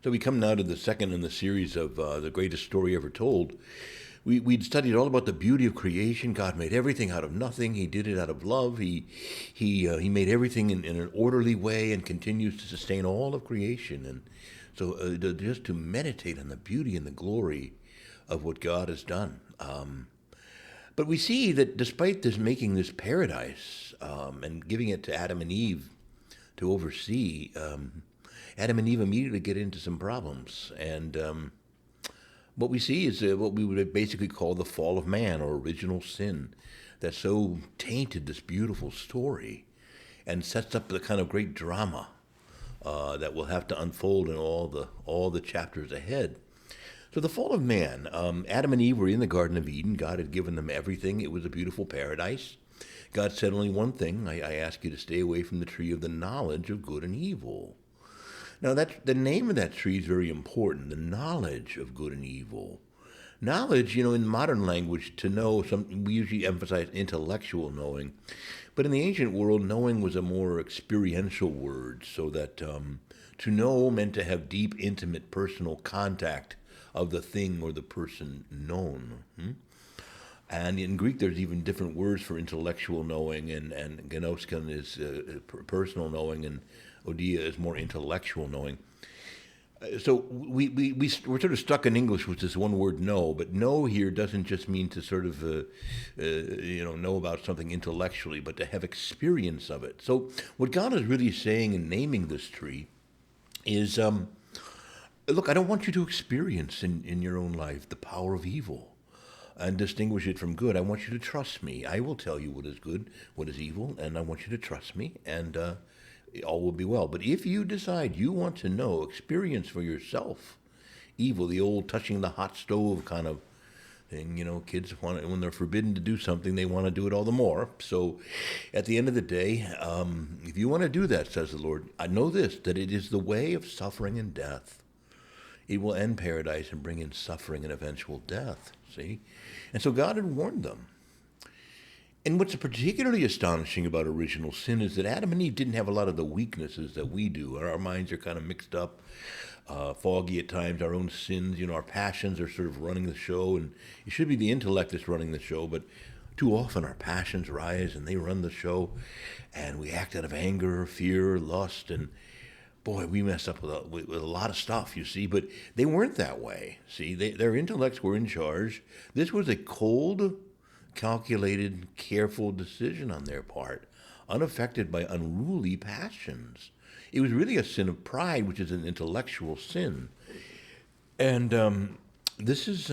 So we come now to the second in the series of the greatest story ever told. We'd studied all about the beauty of creation. God made everything out of nothing. He did it out of love. He made everything in an orderly way and continues to sustain all of creation. And so just to meditate on the beauty and the glory of what God has done. But we see that despite this making this paradise and giving it to Adam and Eve to oversee, Adam and Eve immediately get into some problems. And what we see is what we would basically call the fall of man or original sin that so tainted this beautiful story and sets up the kind of great drama that will have to unfold in all the chapters ahead. So the fall of man, Adam and Eve were in the Garden of Eden. God had given them everything. It was a beautiful paradise. God said only one thing: I ask you to stay away from the tree of the knowledge of good and evil. Now, the name of that tree is very important, the knowledge of good and evil. Knowledge, in modern language, to know something, we usually emphasize intellectual knowing. But in the ancient world, knowing was a more experiential word, so that to know meant to have deep, intimate, personal contact of the thing or the person known. And in Greek, there's even different words for intellectual knowing, and gnosken is personal knowing, and odia is more intellectual knowing. So we're sort of stuck in English with this one word know, but know here doesn't just mean to sort of, know about something intellectually, but to have experience of it. So what God is really saying in naming this tree is, look, I don't want you to experience in your own life the power of evil and distinguish it from good. I want you to trust me. I will tell you what is good, what is evil, and I want you to trust me, and all will be well. But if you decide you want to know, experience for yourself evil, the old touching the hot stove kind of thing, kids want, when they're forbidden to do something, they want to do it all the more. So at the end of the day, if you want to do that, says the Lord, I know this, that it is the way of suffering and death. It will end paradise and bring in suffering and eventual death, see? And so God had warned them. And what's particularly astonishing about original sin is that Adam and Eve didn't have a lot of the weaknesses that we do. Our minds are kind of mixed up, foggy at times. Our own sins, our passions are sort of running the show. And it should be the intellect that's running the show, but too often our passions rise and they run the show. And we act out of anger, fear, lust, and boy, we mess up with a lot of stuff, you see, but they weren't that way. See, their intellects were in charge. This was a cold, calculated, careful decision on their part, unaffected by unruly passions. It was really a sin of pride, which is an intellectual sin. And this is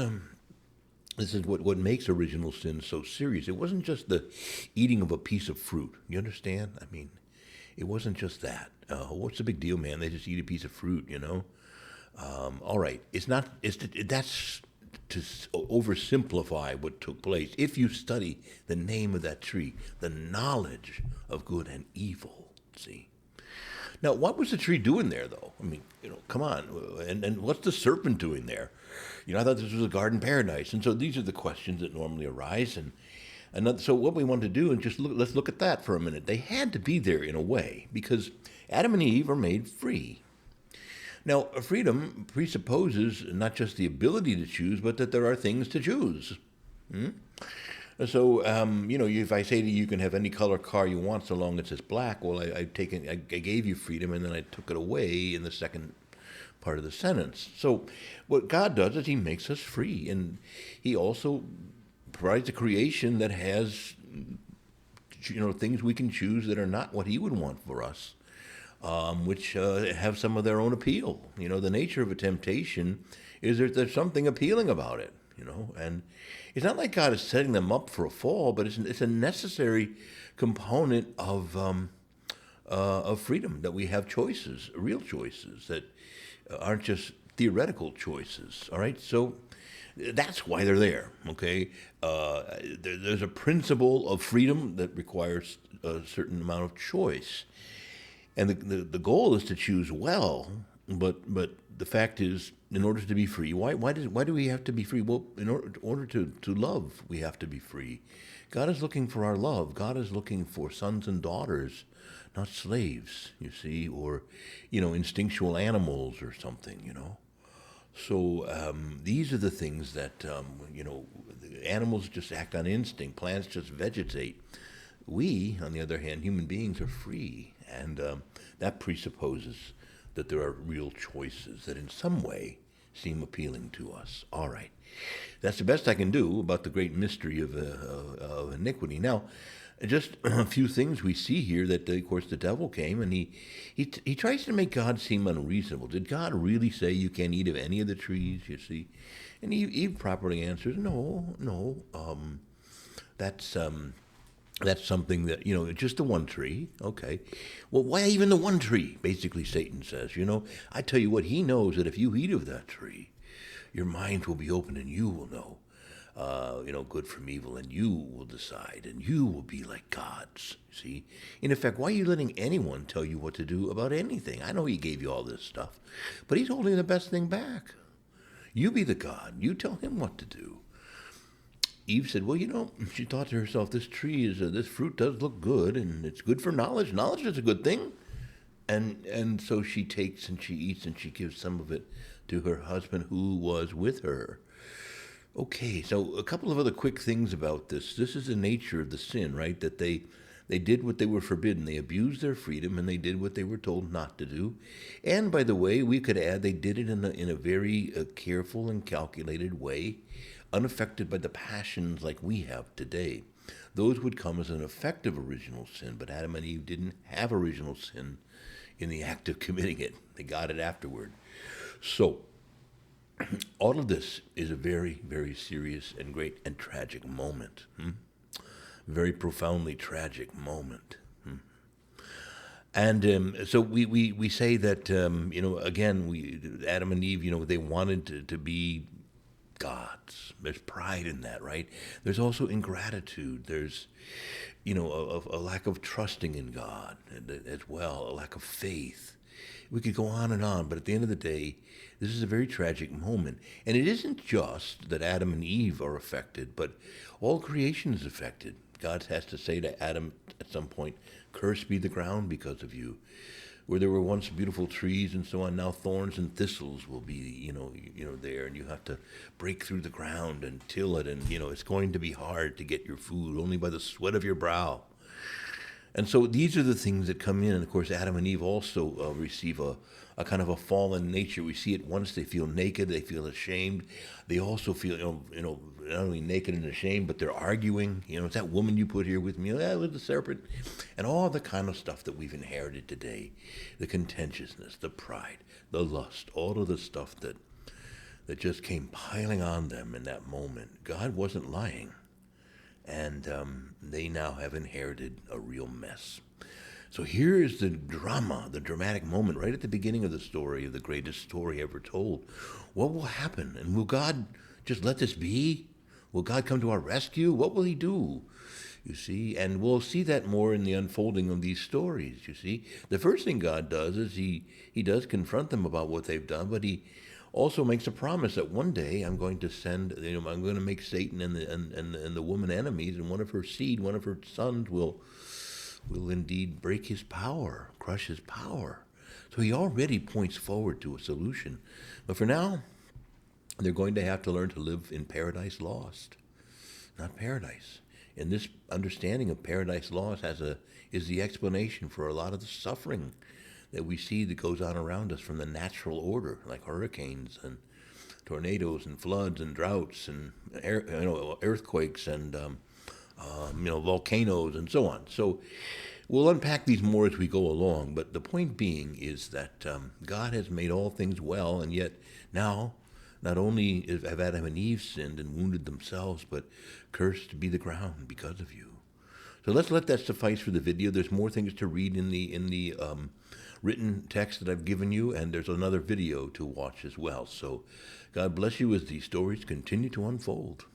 what makes original sin so serious. It wasn't just the eating of a piece of fruit. You understand? I mean, it wasn't just that. What's the big deal, man? They just eat a piece of fruit, all right. That's to oversimplify what took place. If you study the name of that tree, the knowledge of good and evil, see. Now, what was the tree doing there, though? I mean, come on. And what's the serpent doing there? I thought this was a garden paradise. And so these are the questions that normally arise. And so what we want to do, and let's look at that for a minute. They had to be there in a way, because Adam and Eve are made free. Now, freedom presupposes not just the ability to choose, but that there are things to choose. So, if I say to you, you can have any color car you want so long as it's black, well, I gave you freedom, and then I took it away in the second part of the sentence. So what God does is he makes us free, and he also provides a creation that has, things we can choose that are not what he would want for us, which have some of their own appeal. The nature of a temptation is that there's something appealing about it, and it's not like God is setting them up for a fall, but it's a necessary component of freedom, that we have choices, real choices that aren't just theoretical choices. All right, so that's why they're there. Okay, there's a principle of freedom that requires a certain amount of choice, and the goal is to choose well. But the fact is, in order to be free, why do we have to be free? Well, in order to love, we have to be free. God is looking for our love. God is looking for sons and daughters, not slaves, you see, or, instinctual animals or something, So these are the things that, the animals just act on instinct, plants just vegetate. We, on the other hand, human beings are free, and that presupposes that there are real choices that in some way seem appealing to us. All right. That's the best I can do about the great mystery of iniquity. Now, just a few things we see here that, of course, the devil came and he tries to make God seem unreasonable. Did God really say you can't eat of any of the trees, you see? And Eve properly answers, no, that's something that, just the one tree. Okay. Well, why even the one tree? Basically, Satan says, I tell you what, he knows that if you eat of that tree, your mind will be open and you will know, good from evil, and you will decide, and you will be like gods. See? In effect, why are you letting anyone tell you what to do about anything? I know he gave you all this stuff, but he's holding the best thing back. You be the God. You tell him what to do. Eve said, well, she thought to herself, this fruit does look good, and it's good for knowledge. Knowledge is a good thing. And so she takes and she eats and she gives some of it to her husband who was with her. Okay, so a couple of other quick things about this. This is the nature of the sin, right? That they did what they were forbidden. They abused their freedom and they did what they were told not to do. And by the way, we could add they did it in a very careful and calculated way, unaffected by the passions like we have today. Those would come as an effect of original sin, but Adam and Eve didn't have original sin in the act of committing it. They got it afterward. So, all of this is a very, very serious and great and tragic moment. Very profoundly tragic moment. And so we say that, again, Adam and Eve, they wanted to be gods. There's pride in that, right? There's also ingratitude. There's, a lack of trusting in God as well, a lack of faith. We could go on, but at the end of the day, this is a very tragic moment. And it isn't just that Adam and Eve are affected, but all creation is affected. God has to say to Adam at some point, cursed be the ground because of you. Where there were once beautiful trees and so on, now thorns and thistles will be, there, and you have to break through the ground and till it, and, it's going to be hard to get your food only by the sweat of your brow. And so these are the things that come in, and of course Adam and Eve also receive a kind of a fallen nature. We see it once they feel naked, they feel ashamed. They also feel, not only naked and ashamed, but they're arguing. It's that woman you put here with me, that was the serpent. And all the kind of stuff that we've inherited today, the contentiousness, the pride, the lust, all of the stuff that just came piling on them in that moment. God wasn't lying. And they now have inherited a real mess. So here is the drama, the dramatic moment right at the beginning of the story, of the greatest story ever told. What will happen? And will God just let this be? Will God come to our rescue? What will he do? You see, and we'll see that more in the unfolding of these stories, you see. The first thing God does is he does confront them about what they've done, but he also makes a promise that one day I'm going to send, I'm going to make Satan and the woman enemies, and one of her seed, one of her sons will indeed break his power, crush his power. So he already points forward to a solution. But for now, they're going to have to learn to live in paradise lost, not paradise. And this understanding of paradise lost is the explanation for a lot of the suffering that we see that goes on around us from the natural order, like hurricanes and tornadoes and floods and droughts and earthquakes and volcanoes and so on. So we'll unpack these more as we go along. But the point being is that God has made all things well, and yet now not only have Adam and Eve sinned and wounded themselves, but cursed be the ground because of you. So let's let that suffice for the video. There's more things to read in the written text that I've given you, and there's another video to watch as well. So God bless you as these stories continue to unfold.